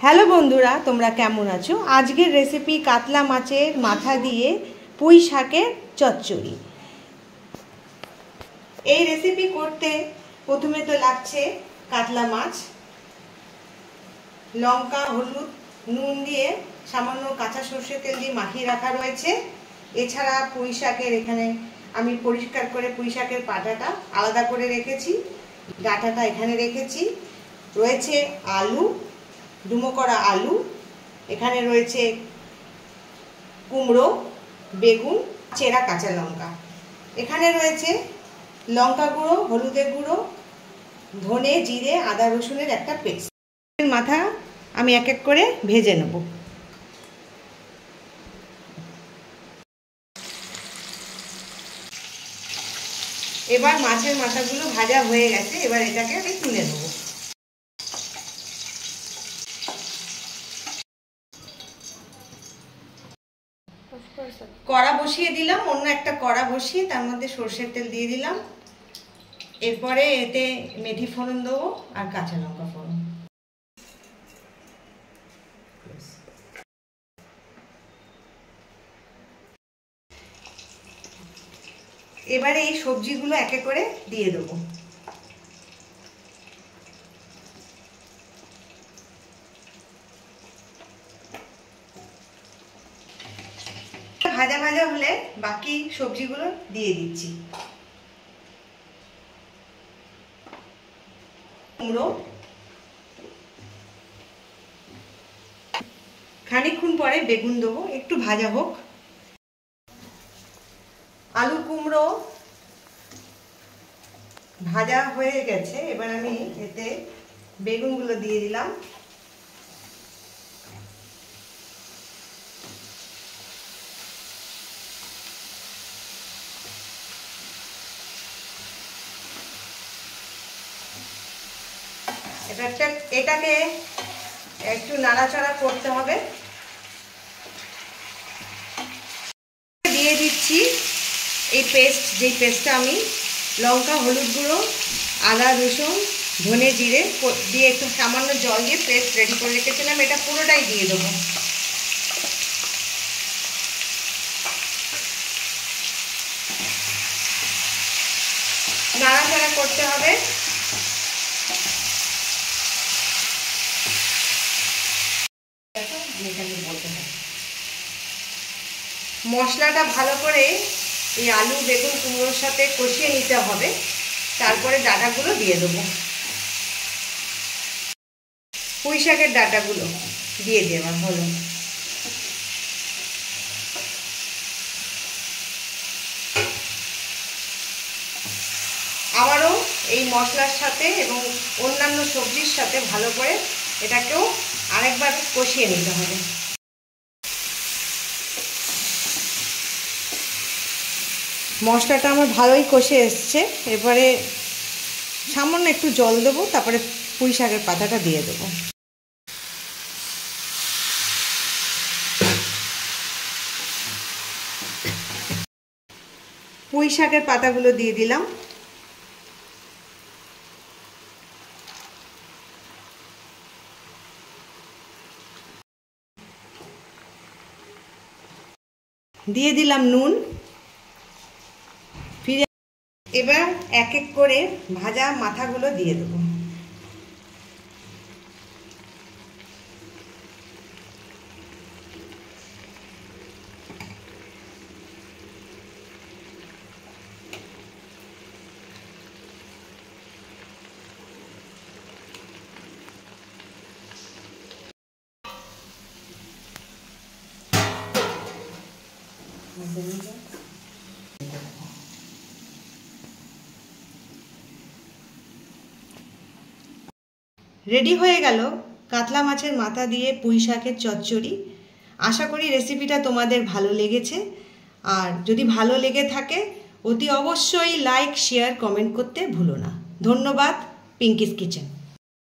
Hello বন্ধুরা, তোমরা কেমন আছো? আজকের রেসিপি কাতলা মাছের মাথা দিয়ে পুঁই শাকের চচ্চড়ি। এই রেসিপি করতে প্রথমে তো লাগছে কাতলা মাছ, লঙ্কা, হলুদ, নুন দিয়ে সামান্য কাঁচা সর্ষের তেল দিয়ে মাখিয়ে রাখা রয়েছে। এছাড়া পুঁই শাকের এখানে আমি পরিষ্কার করে পুঁই শাকের পাটাটা আলাদা করে রেখেছি, ডাঁটাটা এখানে রেখেছি। রয়েছে আলু, ডুমো করা আলু, এখানে রয়েছে কুমড়ো, বেগুন, চেরা কাঁচা লঙ্কা, এখানে রয়েছে লঙ্কা গুঁড়ো, হলুদের গুঁড়ো, ধনে, জিরে, আদা রসুনের একটা পেস্ট। মাথা আমি এক এক করে ভেজে নেব। এবার মাছের মাথাগুলো ভাজা হয়ে গেছে, এবার এটাকে আমি তুলে নেব। কড়া বসিয়ে দিলাম, অন্য একটা কড়া বসিয়ে তার মধ্যে সর্ষের তেল দিয়ে দিলাম। এরপরে এতে মেথি ফোড়ন দেবো আর কাঁচা লঙ্কা ফোড়ন। এবারে এই সবজিগুলো একে করে দিয়ে দেবো। ভাজা ভাজা হলে বাকি সবজিগুলো দিয়ে দিচ্ছি। কুমড়ো খানিকক্ষণ পরে বেগুন দেবো, একটু ভাজা হোক। আলু কুমড়ো ভাজা হয়ে গেছে, এবার আমি এতে বেগুনগুলো দিয়ে দিলাম। এটাকে একটু নাড়াচাড়া করতে হবে। দিয়ে দিচ্ছি এই পেস্ট, যেই পেস্টটা আমি লঙ্কা, হলুদ গুঁড়ো, আদা রসুন, ধনে, জিরে দিয়ে একটু সামান্য জল দিয়ে পেস্ট রেডি করে রেখেছিলাম, এটা পুরোটাই দিয়ে দেবো। নাড়াচাড়া করতে হবে। মশলাটা ভালো করে এই আলু, বেগুন, কুমড়োর সাথে কষিয়ে নিতে হবে, তারপরে ডাঁটাগুলো দিয়ে দেবো। পুঁই শাকের ডাঁটাগুলো দিয়ে দেওয়া হলো। আবারও এই মশলার সাথে এবং অন্যান্য সবজির সাথে ভালো করে এটাকেও আরেকবার কষিয়ে নিতে হবে। মশলাটা আমার ভালোই কষে এসছে, এবারে সামান্য একটু জল দেবো, তারপরে পুঁই শাকের পাতাটা দিয়ে দেবো। পুঁই শাকের পাতাগুলো দিয়ে দিলাম। দিয়ে দিলাম নুন। ফিরে এবার এক এক করে ভাজা মাথাগুলো দিয়ে দেবো। রেডি হয়ে গেল কাতলা মাছের মাথা দিয়ে পুঁই শাকের চচ্চড়ি। আশা করি রেসিপিটা তোমাদের ভালো লেগেছে, আর যদি ভালো লেগে থাকে অতি অবশ্যই লাইক, শেয়ার, কমেন্ট করতে ভুলো না। ধন্যবাদ। পিঙ্কিস কিচেন।